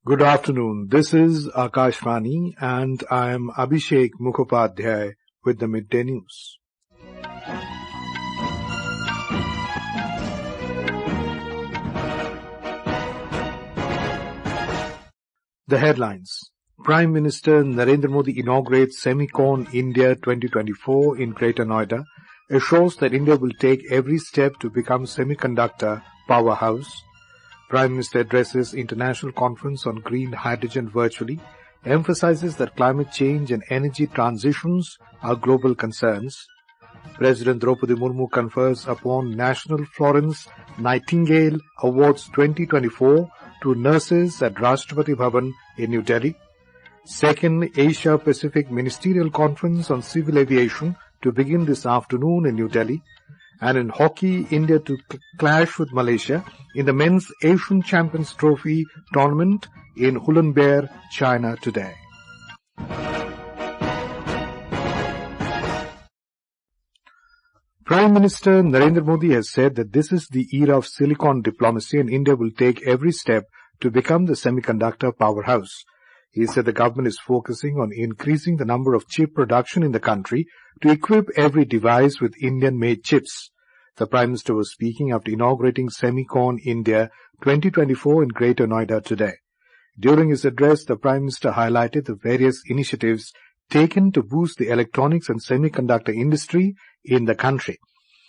Good afternoon. This is Akashvani and I am Abhishek Mukhopadhyay with the Midday News. The headlines. Prime Minister Narendra Modi inaugurates SEMICON India 2024 in Greater Noida, assures that India will take every step to become semiconductor powerhouse. Prime Minister addresses International Conference on Green Hydrogen virtually, emphasizes that climate change and energy transitions are global concerns. President Droupadi Murmu confers upon National Florence Nightingale Awards 2024 to nurses at Rashtrapati Bhavan in New Delhi. Second Asia Pacific Ministerial Conference on Civil Aviation to begin this afternoon in New Delhi. And in hockey, India to clash with Malaysia in the Men's Asian Champions Trophy tournament in Hulunbuir, China today. Prime Minister Narendra Modi has said that this is the era of silicon diplomacy and India will take every step to become the semiconductor powerhouse. He said the government is focusing on increasing the number of chip production in the country to equip every device with Indian-made chips. The Prime Minister was speaking after inaugurating SEMICON India 2024 in Greater Noida today. During his address, the Prime Minister highlighted the various initiatives taken to boost the electronics and semiconductor industry in the country.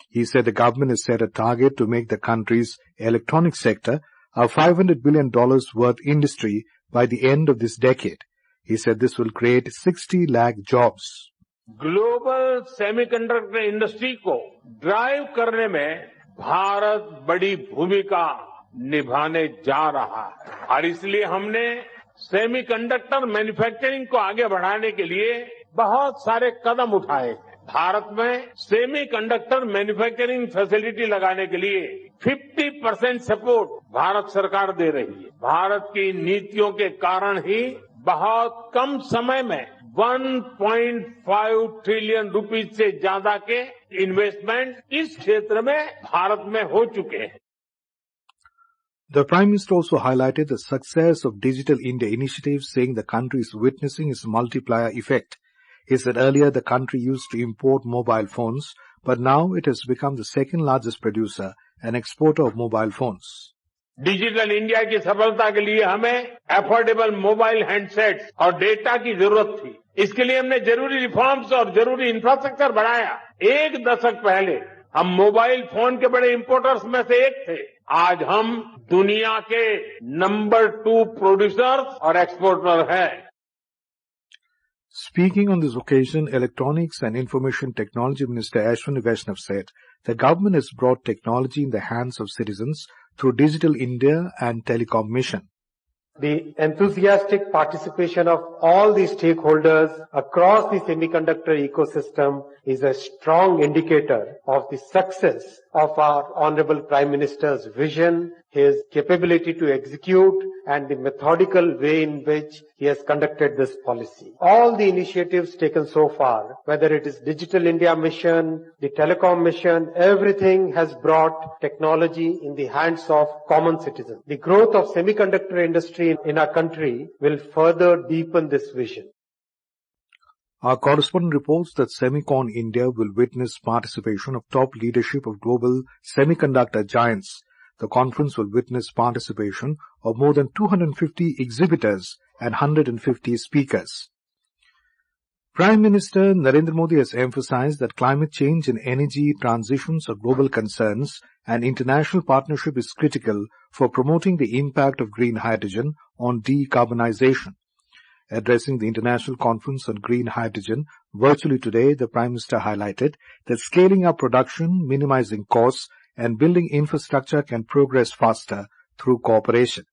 He said the government has set a target to make the country's electronics sector a $500 billion worth industry by the end of this decade. He said this will create 60 lakh jobs. Global semiconductor industry को drive करने में भारत बड़ी भूमिका निभाने जा रहा है और इसलिए हमने सेमीकंडक्टर मैन्युफैक्चरिंग को आगे बढ़ाने के लिए बहुत सारे कदम उठाए हैं। भारत में सेमीकंडक्टर मैन्युफैक्चरिंग फैसिलिटी लगाने के लिए 50% सपोर्ट भारत सरकार दे रही है। भारत की नीतियों के कारण ही बहुत कम समय में 1.5 ट्रिलियन रुपीज से ज्यादा के इन्वेस्टमेंट इस क्षेत्र में भारत में हो चुके हैं। The Prime Minister also highlighted the success of Digital India initiative, saying the country is witnessing its multiplier effect. He said earlier the country used to import mobile phones, but now it has become the second largest producer and exporter of mobile phones. Digital India की सफलता के लिए हमें affordable mobile handsets और data की जरूरत थी। इसके लिए हमने जरूरी रिफॉर्म्स और जरूरी इंफ्रास्ट्रक्चर बढ़ाया। एक दशक पहले हम मोबाइल फोन के बड़े इंपोर्टर्स में से एक थे। आज हम दुनिया के नंबर 2 प्रोड्यूसर्स और एक्सपोर्टर हैं। Speaking on this occasion, Electronics and Information Technology Minister Ashwini Vaishnav said the government has brought technology in the hands of citizens through Digital India and Telecom Mission. The enthusiastic participation of all the stakeholders across the semiconductor ecosystem is a strong indicator of the success of our Honorable Prime Minister's vision, his capability to execute, and the methodical way in which he has conducted this policy. All the initiatives taken so far, whether it is Digital India Mission, the Telecom Mission, everything has brought technology in the hands of common citizens. The growth of semiconductor industry in our country will further deepen this vision. Our correspondent reports that SEMICON India will witness participation of top leadership of global semiconductor giants. The conference will witness participation of more than 250 exhibitors and 150 speakers. Prime Minister Narendra Modi has emphasized that climate change and energy transitions are global concerns and international partnership is critical for promoting the impact of green hydrogen on decarbonization. Addressing the International Conference on Green Hydrogen virtually today, the Prime Minister highlighted that scaling up production, minimizing costs, and building infrastructure can progress faster through cooperation.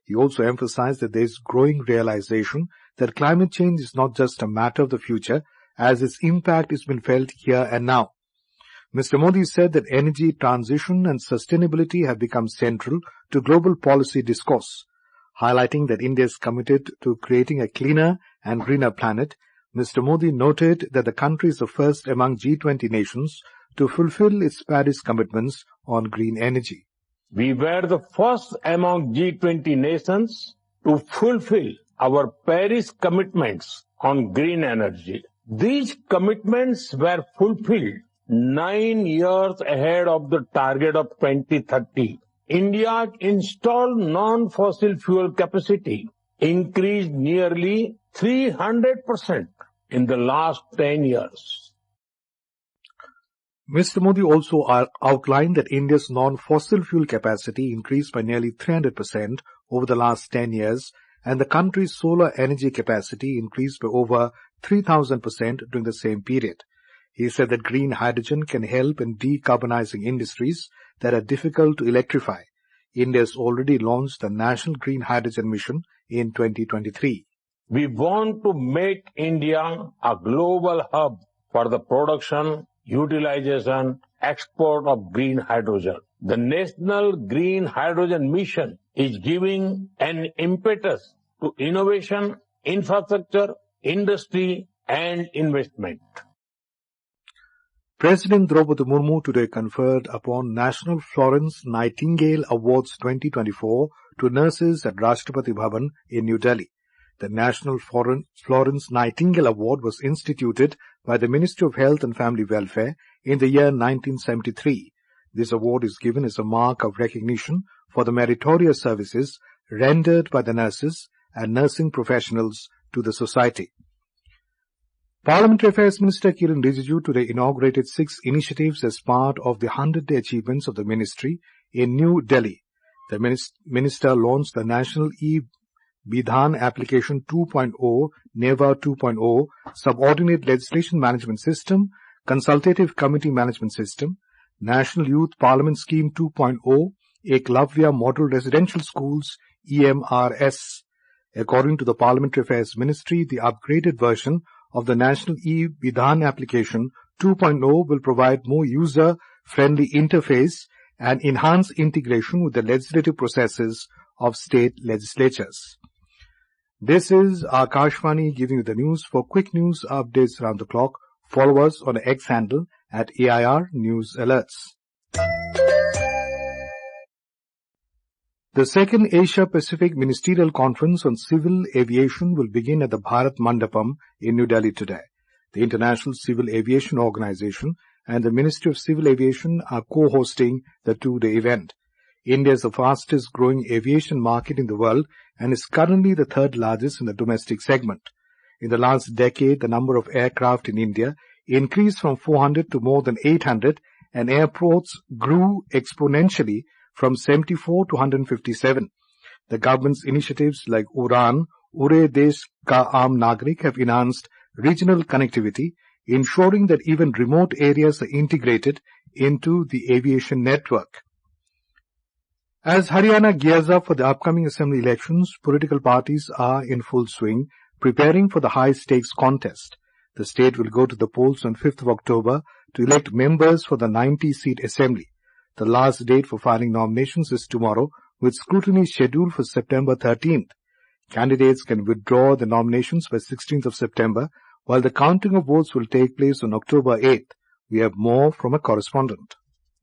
He also emphasized that there is growing realization that climate change is not just a matter of the future, as its impact has been felt here and now. Mr. Modi said that energy transition and sustainability have become central to global policy discourse. Highlighting that India is committed to creating a cleaner and greener planet, Mr. Modi noted that the country is the first among G20 nations to fulfill its Paris commitments on green energy. We were the first among G20 nations to to fulfill our Paris commitments on green energy. These commitments were fulfilled 9 years ahead of the target of 2030. India's installed non-fossil fuel capacity increased nearly 300% in the last 10 years. Mr. Modi also outlined that India's non-fossil fuel capacity increased by nearly 300% over the last 10 years, and the country's solar energy capacity increased by over 3,000% during the same period. He said that green hydrogen can help in decarbonizing industries that are difficult to electrify. India has already launched the National Green Hydrogen Mission in 2023. We want to make India a global hub for the production, utilization, export of green hydrogen. The National Green Hydrogen Mission is giving an impetus to innovation, infrastructure, industry, and investment. President Droupadi Murmu today conferred upon National Florence Nightingale Awards 2024 to nurses at Rashtrapati Bhavan in New Delhi. The National Florence Nightingale Award was instituted by the Ministry of Health and Family Welfare in the year 1973. This award is given as a mark of recognition for the meritorious services rendered by the nurses and nursing professionals to the society. Parliamentary Affairs Minister Kiran Rijiju today inaugurated 6 initiatives as part of the 100-day achievements of the ministry in New Delhi. The minister launched the National E-Bidhan Application 2.0, NEVA 2.0, Subordinate Legislation Management System, Consultative Committee Management System, National Youth Parliament Scheme 2.0, Eklavya Model Residential Schools, EMRS. According to the Parliamentary Affairs Ministry, the upgraded version of the National E-Bidhan Application 2.0 will provide more user-friendly interface and enhance integration with the legislative processes of state legislatures. This is Akashvani giving you the news. For quick news updates around the clock, follow us on the X handle at AIR News Alerts. The second Asia Pacific Ministerial Conference on Civil Aviation will begin at the Bharat Mandapam in New Delhi today. The International Civil Aviation Organization and the Ministry of Civil Aviation are co-hosting the 2-day event. India is the fastest growing aviation market in the world and is currently the third largest in the domestic segment. In the last decade, the number of aircraft in India increased from 400 to more than 800, and airports grew exponentially from 74 to 157. The government's initiatives like Udan, Ure Desh Ka Aam Nagrik have enhanced regional connectivity, ensuring that even remote areas are integrated into the aviation network. As Haryana gears up for the upcoming assembly elections, political parties are in full swing, preparing for the high-stakes contest. The state will go to the polls on 5th of October to elect members for the 90-seat assembly. The last date for filing nominations is tomorrow, with scrutiny scheduled for September 13th. Candidates can withdraw the nominations by 16th of September, while the counting of votes will take place on October 8th. We have more from a correspondent.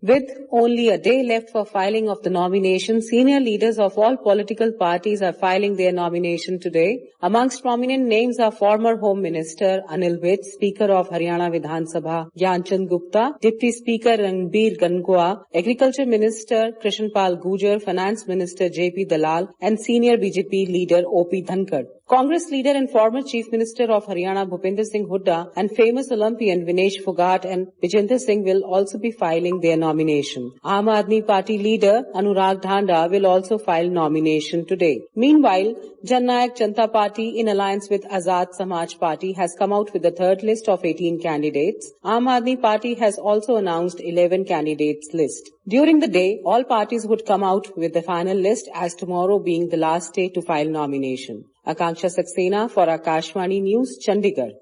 With only a day left for filing of the nomination, senior leaders of all political parties are filing their nomination today. Amongst prominent names are former Home Minister Anil Vitt, Speaker of Haryana Vidhan Sabha Gyanchand Gupta, Deputy Speaker Ranbir Gangua, Agriculture Minister Krishanpal Gujar, Finance Minister JP Dalal, and Senior BJP leader OP Dhankar. Congress leader and former Chief Minister of Haryana Bhupinder Singh Hooda and famous Olympian Vinesh Phogat and Vijender Singh will also be filing their nomination. Aam Aadmi Party leader Anurag Dhanda will also file nomination today. Meanwhile, Jan Nayak Janata Party in alliance with Azad Samaj Party has come out with the third list of 18 candidates. Aam Aadmi Party has also announced 11 candidates list. During the day, all parties would come out with the final list, as tomorrow being the last day to file nomination. Akanksha Saxena for Akashvani News, Chandigarh.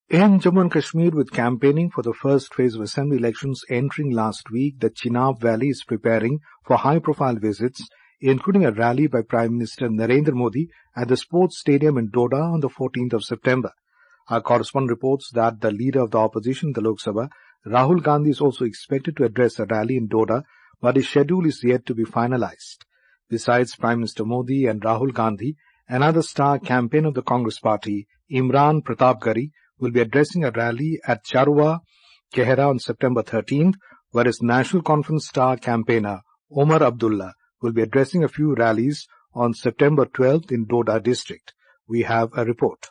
In Jammu and Kashmir, with campaigning for the first phase of assembly elections entering last week, the Chenab Valley is preparing for high-profile visits, including a rally by Prime Minister Narendra Modi at the sports stadium in Doda on the 14th of September. Our correspondent reports that the leader of the opposition in the Lok Sabha, Rahul Gandhi, is also expected to address a rally in Doda, but his schedule is yet to be finalized. Besides Prime Minister Modi and Rahul Gandhi, another star campaigner of the Congress party, Imran Pratapgarhi, will be addressing a rally at Charua, Kehra on September 13th, whereas National Conference star campaigner Omar Abdullah will be addressing a few rallies on September 12th in Doda district. We have a report.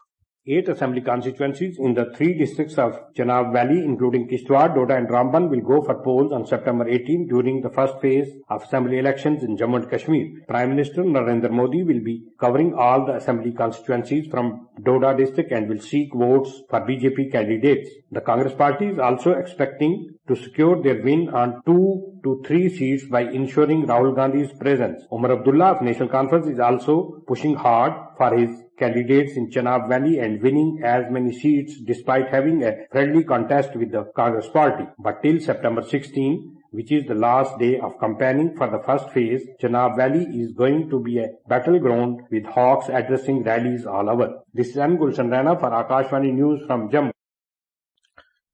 8 assembly constituencies in the 3 districts of Chenab Valley, including Kishtwar, Doda and Ramban, will go for polls on September 18 during the first phase of assembly elections in Jammu and Kashmir. Prime Minister Narendra Modi will be covering all the assembly constituencies from Doda district and will seek votes for BJP candidates. The Congress party is also expecting to secure their win on 2 to 3 seats by ensuring Rahul Gandhi's presence. Omar Abdullah of National Conference is also pushing hard for his candidates in Chenab Valley and winning as many seats despite having a friendly contest with the Congress party. But till September 16, which is the last day of campaigning for the first phase, Chenab Valley is going to be a battleground with hawks addressing rallies all over. This is M. Gulshan Rana for Akashvani News from Jammu.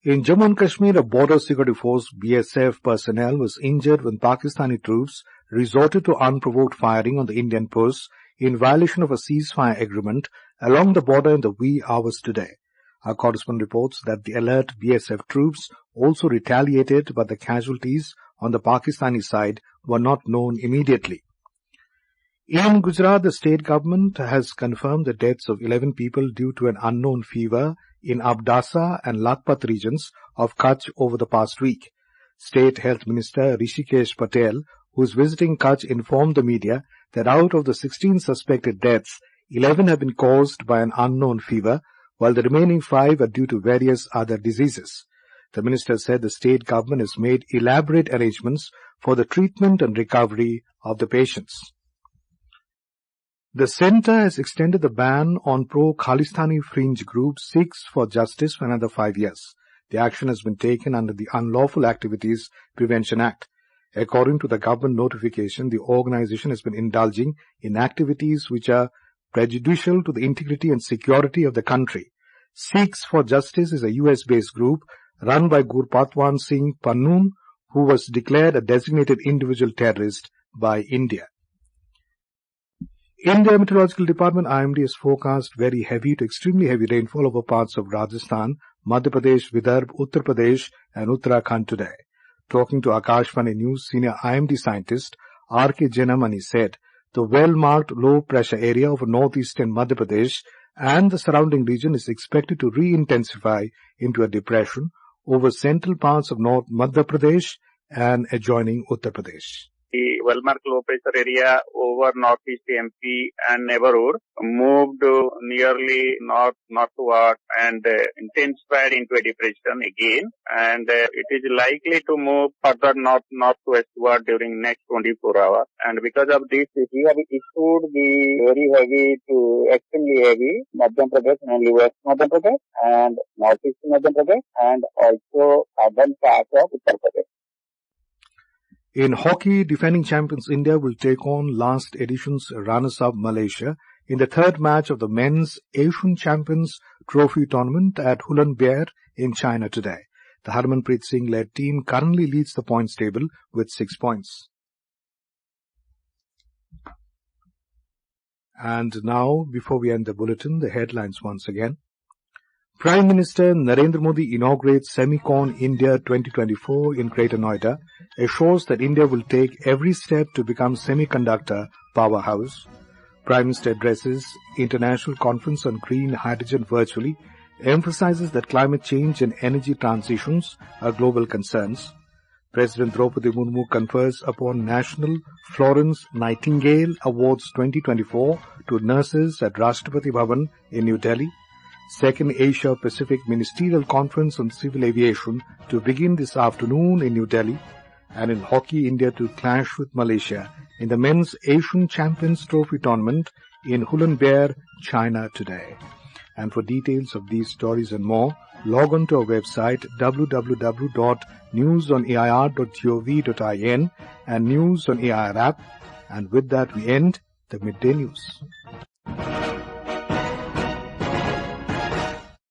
In Jammu and Kashmir, a border security force BSF personnel was injured when Pakistani troops resorted to unprovoked firing on the Indian posts in violation of a ceasefire agreement along the border in the wee hours today. Our correspondent reports that the alert BSF troops also retaliated, but the casualties on the Pakistani side were not known immediately. In Gujarat, the state government has confirmed the deaths of 11 people due to an unknown fever in Abdasa and Lakhpat regions of Kutch over the past week. State Health Minister Rishikesh Patel, who is visiting Kutch, informed the media that out of the 16 suspected deaths, 11 have been caused by an unknown fever, while the remaining 5 are due to various other diseases. The minister said the state government has made elaborate arrangements for the treatment and recovery of the patients. The centre has extended the ban on pro-Khalistani fringe group Sikhs for Justice for another 5 years. The action has been taken under the Unlawful Activities Prevention Act. According to the government notification, the organization has been indulging in activities which are prejudicial to the integrity and security of the country. Sikhs for Justice is a US-based group run by Gurpatwan Singh Pannoon, who was declared a designated individual terrorist by India. India Meteorological Department IMD has forecast very heavy to extremely heavy rainfall over parts of Rajasthan, Madhya Pradesh, Vidarbha, Uttar Pradesh and Uttarakhand today. Talking to Akashvani News, senior IMD scientist R.K. Jenamani said the well-marked low-pressure area over northeastern Madhya Pradesh and the surrounding region is expected to re-intensify into a depression over central parts of North Madhya Pradesh and adjoining Uttar Pradesh. The well-marked low-pressure area over northeast MP and neighborhood moved nearly northward and intensified into a depression again, and it is likely to move further northwestward during next 24 hours. And because of this, we have issued the very heavy to extremely heavy Madhya Pradesh, mainly West Madhya Pradesh and northeast Madhya Pradesh, and also southern parts of Uttar Pradesh. In hockey, defending champions India will take on last edition's runners-up Malaysia in the third match of the men's Asian Champions Trophy tournament at Hulunbuir in China today. The Harmanpreet Singh-led team currently leads the points table with 6 points. And now, before we end the bulletin, the headlines once again. Prime Minister Narendra Modi inaugurates SEMICON India 2024 in Greater Noida, assures that India will take every step to become semiconductor powerhouse. Prime Minister addresses International Conference on Green Hydrogen virtually, emphasizes that climate change and energy transitions are global concerns. President Droupadi Murmu confers upon National Florence Nightingale Awards 2024 to nurses at Rashtrapati Bhavan in New Delhi. Second Asia Pacific Ministerial Conference on Civil Aviation to begin this afternoon in New Delhi. And in hockey, India to clash with Malaysia in the men's Asian Champions Trophy tournament in Hulunbuir, China today. And for details of these stories and more, log on to our website www.newsonair.gov.in and News on AIR app. And with that, we end the Midday News.